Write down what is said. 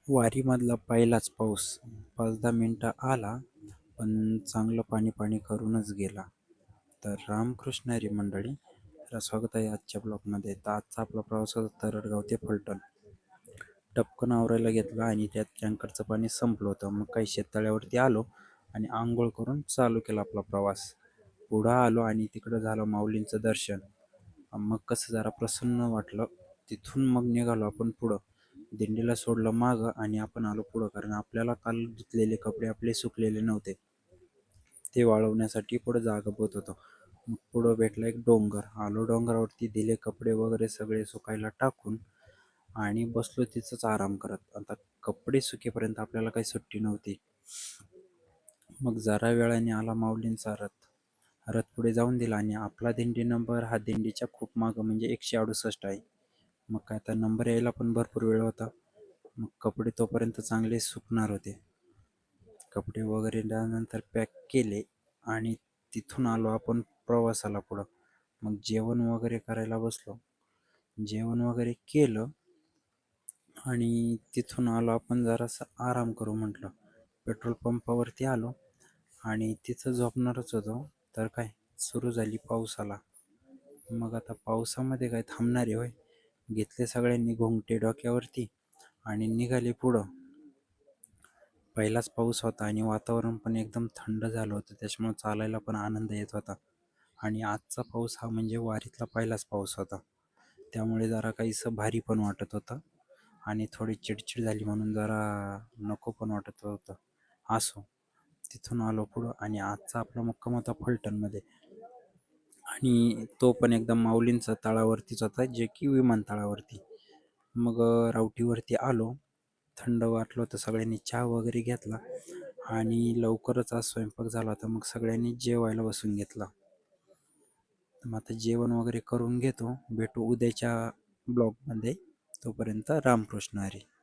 वारीमधला पहिलाच पाऊस 5-10 मिनिटं आला, पण चांगलं पाणी पाणी करूनच गेला. तर रामकृष्ण हरी मंडळी, तर स्वागत आहे आजच्या ब्लॉगमध्ये. तर आजचा आपला प्रवास होता तरडगाव ते फलटण. टपकन आवरायला घेतला आणि त्यात टँकरचं पाणी संपलं होतं. मग काही शेततळ्यावरती आलो आणि आंघोळ करून चालू केला आपला प्रवास. पुढं आलो आणि तिकडं झालं माऊलींचं दर्शन. मग कसं जरा प्रसन्न वाटलं. तिथून मग निघालो आपण पुढं. दिंडीला सोडलं मागं आणि आपण आलो पुढं, कारण आपल्याला काल धुतलेले कपडे आपले सुकलेले नव्हते. ते वाळवण्यासाठी पुढं जागा बघत होतो. मग पुढं भेटला एक डोंगर. आलो डोंगरावरती, दिले कपडे वगैरे सगळे सुकायला टाकून आणि बसलो तिथंच आराम करत. आता कपडे सुकेपर्यंत आपल्याला काही सुट्टी नव्हती. मग जरा वेळाने आला माऊलींचा रथ. रथ पुढे जाऊन दिला आणि आपला दिंडी नंबर हा दिंडीच्या खूप मागं, म्हणजे 168 आहे. मग काय आता नंबर यायला पण भरपूर वेळ होता. मग कपडे तोपर्यंत चांगले सुकणार होते. कपडे वगैरे त्यानंतर पॅक केले आणि तिथून आलो आपण प्रवासाला पुढं. मग जेवण वगैरे करायला बसलो. जेवण वगैरे केलं आणि तिथून आलो आपण जरासा आराम करू म्हटलं. पेट्रोल पंपावरती आलो आणि तिथं झोपणारच होतो, तर काय सुरू झाली पाऊस आला. मग आता पावसामध्ये काय थांबणार आहे होय. घेतले सगळ्यांनी घोंगटे डोक्यावरती आणि निघाले पुढं. पहिलाच पाऊस होता आणि वातावरण पण एकदम थंड झालं होतं, त्याच्यामुळे चालायला पण आनंद येत होता. आणि आजचा पाऊस हा म्हणजे वारीतला पहिलाच पाऊस होता, त्यामुळे जरा काहीसं भारी पण वाटत होतं आणि थोडी चिडचिड झाली म्हणून जरा नको पण वाटत होतं. असो, तिथून आलो पुढं आणि आजचा आपला मुक्काम होता फलटणमध्ये. आणि तो पण एकदम माऊलींचा तळावरतीच होता, जे की विमानतळावरती. मग रावटीवरती आलो. थंड वाटलं होतं, सगळ्यांनी चहा वगैरे घेतला आणि लवकरच आज स्वयंपाक झाला होता. मग सगळ्यांनी जेवायला बसून घेतला. मग आता जेवण वगैरे करून घेतो. भेटू उद्याच्या ब्लॉगमध्ये. तोपर्यंत रामकृष्ण हरी.